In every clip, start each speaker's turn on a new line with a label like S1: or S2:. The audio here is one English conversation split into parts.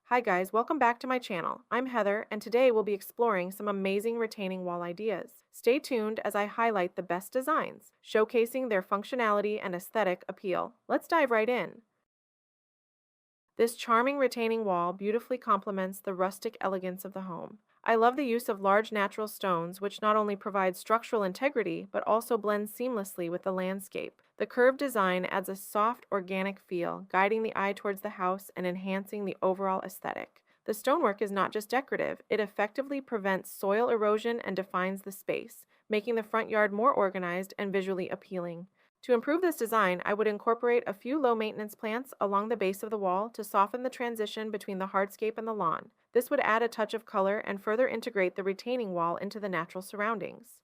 S1: Hi guys, welcome back to my channel. I'm Heather, and today we'll be exploring some amazing retaining wall ideas. Stay tuned as I highlight the best designs, showcasing their functionality and aesthetic appeal. Let's dive right in. This charming retaining wall beautifully complements the rustic elegance of the home. I love the use of large natural stones, which not only provide structural integrity but also blend seamlessly with the landscape. The curved design adds a soft, organic feel, guiding the eye towards the house and enhancing the overall aesthetic. The stonework is not just decorative, it effectively prevents soil erosion and defines the space, making the front yard more organized and visually appealing. To improve this design, I would incorporate a few low-maintenance plants along the base of the wall to soften the transition between the hardscape and the lawn. This would add a touch of color and further integrate the retaining wall into the natural surroundings.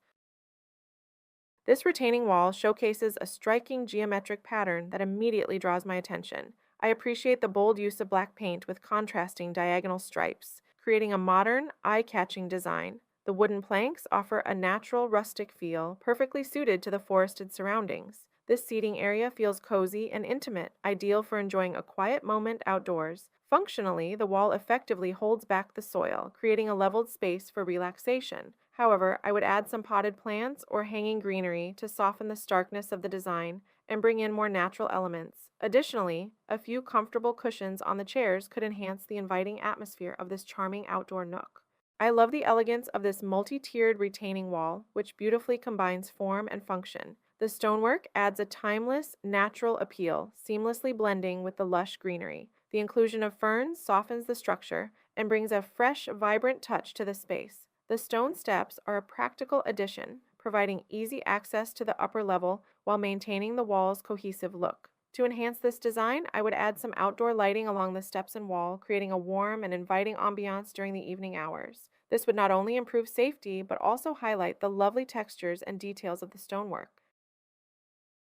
S1: This retaining wall showcases a striking geometric pattern that immediately draws my attention. I appreciate the bold use of black paint with contrasting diagonal stripes, creating a modern, eye-catching design. The wooden planks offer a natural, rustic feel, perfectly suited to the forested surroundings. This seating area feels cozy and intimate, ideal for enjoying a quiet moment outdoors. Functionally, the wall effectively holds back the soil, creating a leveled space for relaxation. However, I would add some potted plants or hanging greenery to soften the starkness of the design and bring in more natural elements. Additionally, a few comfortable cushions on the chairs could enhance the inviting atmosphere of this charming outdoor nook. I love the elegance of this multi-tiered retaining wall, which beautifully combines form and function. The stonework adds a timeless, natural appeal, seamlessly blending with the lush greenery. The inclusion of ferns softens the structure and brings a fresh, vibrant touch to the space. The stone steps are a practical addition, providing easy access to the upper level while maintaining the wall's cohesive look. To enhance this design, I would add some outdoor lighting along the steps and wall, creating a warm and inviting ambiance during the evening hours. This would not only improve safety, but also highlight the lovely textures and details of the stonework.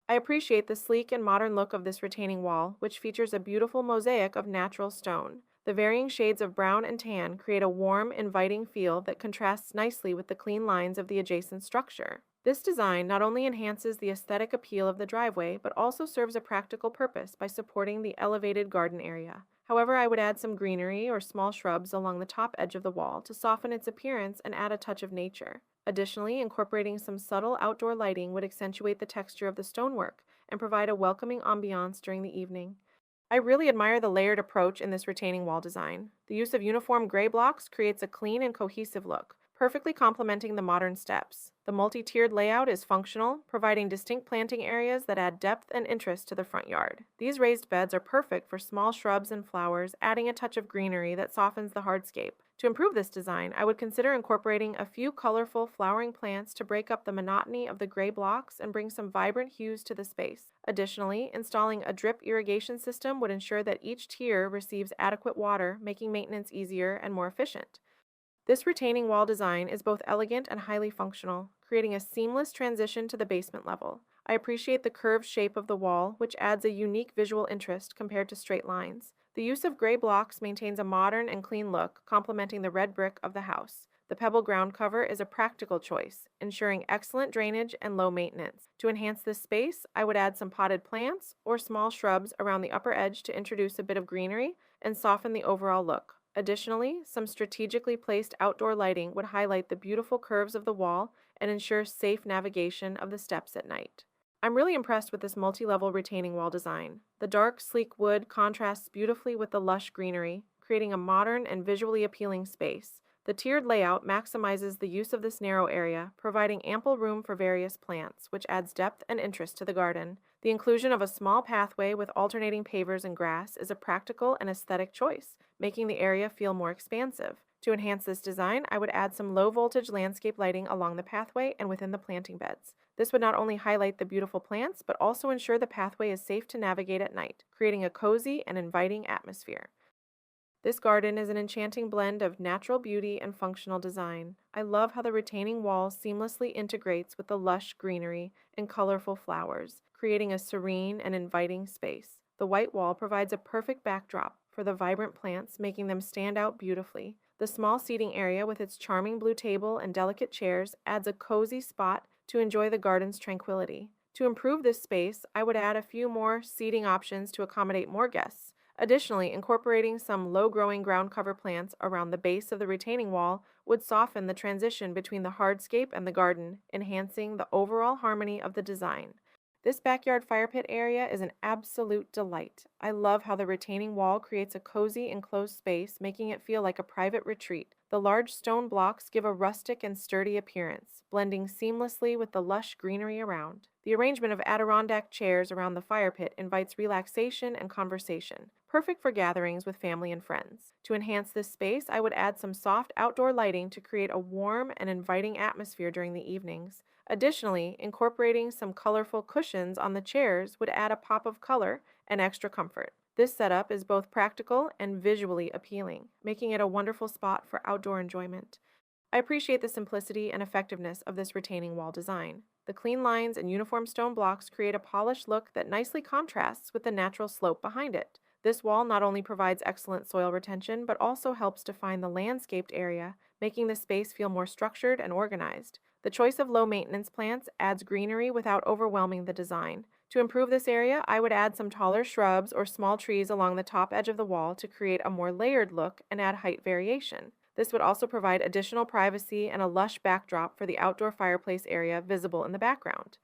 S1: I appreciate the sleek and modern look of this retaining wall, which features a beautiful mosaic of natural stone. The varying shades of brown and tan create a warm, inviting feel that contrasts nicely with the clean lines of the adjacent structure. This design not only enhances the aesthetic appeal of the driveway, but also serves a practical purpose by supporting the elevated garden area. However, I would add some greenery or small shrubs along the top edge of the wall to soften its appearance and add a touch of nature. Additionally, incorporating some subtle outdoor lighting would accentuate the texture of the stonework and provide a welcoming ambiance during the evening. I really admire the layered approach in this retaining wall design. The use of uniform gray blocks creates a clean and cohesive look, perfectly complementing the modern steps. The multi-tiered layout is functional, providing distinct planting areas that add depth and interest to the front yard. These raised beds are perfect for small shrubs and flowers, adding a touch of greenery that softens the hardscape. To improve this design, I would consider incorporating a few colorful flowering plants to break up the monotony of the gray blocks and bring some vibrant hues to the space. Additionally, installing a drip irrigation system would ensure that each tier receives adequate water, making maintenance easier and more efficient. This retaining wall design is both elegant and highly functional, creating a seamless transition to the basement level. I appreciate the curved shape of the wall, which adds a unique visual interest compared to straight lines. The use of gray blocks maintains a modern and clean look, complementing the red brick of the house. The pebble ground cover is a practical choice, ensuring excellent drainage and low maintenance. To enhance this space, I would add some potted plants or small shrubs around the upper edge to introduce a bit of greenery and soften the overall look. Additionally, some strategically placed outdoor lighting would highlight the beautiful curves of the wall and ensure safe navigation of the steps at night. I'm really impressed with this multi-level retaining wall design. The dark, sleek wood contrasts beautifully with the lush greenery, creating a modern and visually appealing space. The tiered layout maximizes the use of this narrow area, providing ample room for various plants, which adds depth and interest to the garden. The inclusion of a small pathway with alternating pavers and grass is a practical and aesthetic choice, making the area feel more expansive. To enhance this design, I would add some low-voltage landscape lighting along the pathway and within the planting beds. This would not only highlight the beautiful plants, but also ensure the pathway is safe to navigate at night, creating a cozy and inviting atmosphere. This garden is an enchanting blend of natural beauty and functional design. I love how the retaining wall seamlessly integrates with the lush greenery and colorful flowers, creating a serene and inviting space. The white wall provides a perfect backdrop for the vibrant plants, making them stand out beautifully. The small seating area with its charming blue table and delicate chairs adds a cozy spot to enjoy the garden's tranquility. To improve this space, I would add a few more seating options to accommodate more guests. Additionally, incorporating some low-growing ground cover plants around the base of the retaining wall would soften the transition between the hardscape and the garden, enhancing the overall harmony of the design. This backyard fire pit area is an absolute delight. I love how the retaining wall creates a cozy enclosed space, making it feel like a private retreat. The large stone blocks give a rustic and sturdy appearance, blending seamlessly with the lush greenery around. The arrangement of Adirondack chairs around the fire pit invites relaxation and conversation, perfect for gatherings with family and friends. To enhance this space, I would add some soft outdoor lighting to create a warm and inviting atmosphere during the evenings. Additionally, incorporating some colorful cushions on the chairs would add a pop of color and extra comfort. This setup is both practical and visually appealing, making it a wonderful spot for outdoor enjoyment. I appreciate the simplicity and effectiveness of this retaining wall design. The clean lines and uniform stone blocks create a polished look that nicely contrasts with the natural slope behind it. This wall not only provides excellent soil retention, but also helps define the landscaped area, making the space feel more structured and organized. The choice of low-maintenance plants adds greenery without overwhelming the design. To improve this area, I would add some taller shrubs or small trees along the top edge of the wall to create a more layered look and add height variation. This would also provide additional privacy and a lush backdrop for the outdoor fireplace area visible in the background.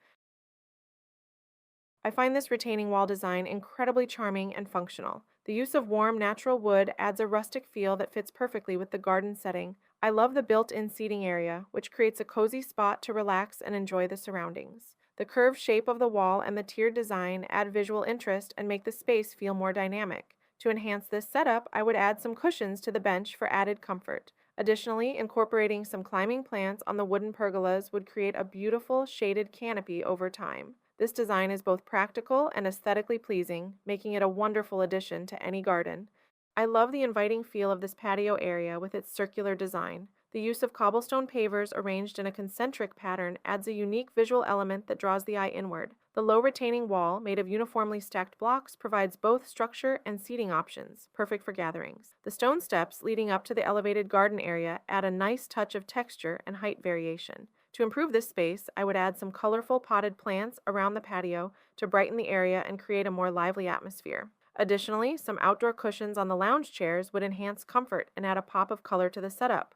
S1: I find this retaining wall design incredibly charming and functional. The use of warm, natural wood adds a rustic feel that fits perfectly with the garden setting. I love the built-in seating area, which creates a cozy spot to relax and enjoy the surroundings. The curved shape of the wall and the tiered design add visual interest and make the space feel more dynamic. To enhance this setup, I would add some cushions to the bench for added comfort. Additionally, incorporating some climbing plants on the wooden pergolas would create a beautiful shaded canopy over time. This design is both practical and aesthetically pleasing, making it a wonderful addition to any garden. I love the inviting feel of this patio area with its circular design. The use of cobblestone pavers arranged in a concentric pattern adds a unique visual element that draws the eye inward. The low retaining wall, made of uniformly stacked blocks, provides both structure and seating options, perfect for gatherings. The stone steps leading up to the elevated garden area add a nice touch of texture and height variation. To improve this space, I would add some colorful potted plants around the patio to brighten the area and create a more lively atmosphere. Additionally, some outdoor cushions on the lounge chairs would enhance comfort and add a pop of color to the setup.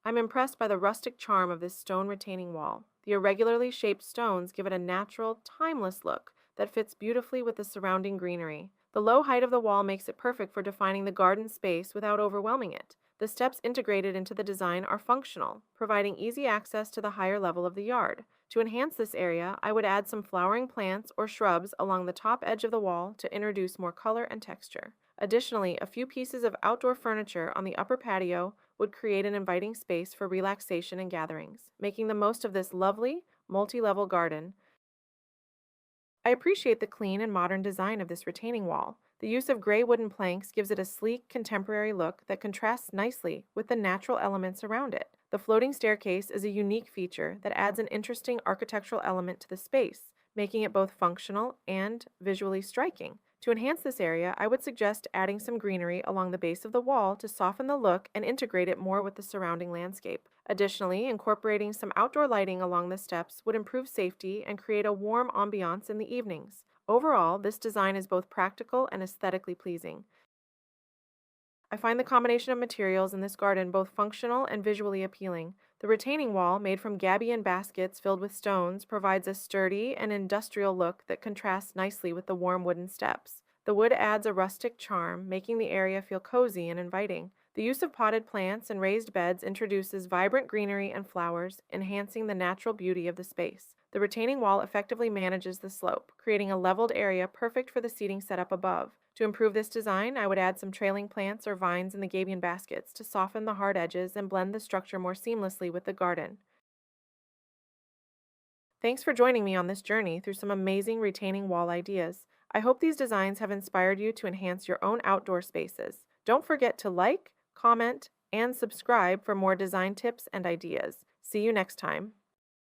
S1: I'm impressed by the rustic charm of this stone retaining wall. The irregularly shaped stones give it a natural, timeless look that fits beautifully with the surrounding greenery. The low height of the wall makes it perfect for defining the garden space without overwhelming it. The steps integrated into the design are functional, providing easy access to the higher level of the yard. To enhance this area, I would add some flowering plants or shrubs along the top edge of the wall to introduce more color and texture. Additionally, a few pieces of outdoor furniture on the upper patio would create an inviting space for relaxation and gatherings, making the most of this lovely, multi-level garden. I appreciate the clean and modern design of this retaining wall. The use of gray wooden planks gives it a sleek, contemporary look that contrasts nicely with the natural elements around it. The floating staircase is a unique feature that adds an interesting architectural element to the space, making it both functional and visually striking. To enhance this area, I would suggest adding some greenery along the base of the wall to soften the look and integrate it more with the surrounding landscape. Additionally, incorporating some outdoor lighting along the steps would improve safety and create a warm ambiance in the evenings. Overall, this design is both practical and aesthetically pleasing. I find the combination of materials in this garden both functional and visually appealing. The retaining wall, made from gabion baskets filled with stones, provides a sturdy and industrial look that contrasts nicely with the warm wooden steps. The wood adds a rustic charm, making the area feel cozy and inviting. The use of potted plants and raised beds introduces vibrant greenery and flowers, enhancing the natural beauty of the space. The retaining wall effectively manages the slope, creating a leveled area perfect for the seating setup above. To improve this design, I would add some trailing plants or vines in the gabion baskets to soften the hard edges and blend the structure more seamlessly with the garden. Thanks for joining me on this journey through some amazing retaining wall ideas. I hope these designs have inspired you to enhance your own outdoor spaces. Don't forget to like, comment, and subscribe for more design tips and ideas. See you next time.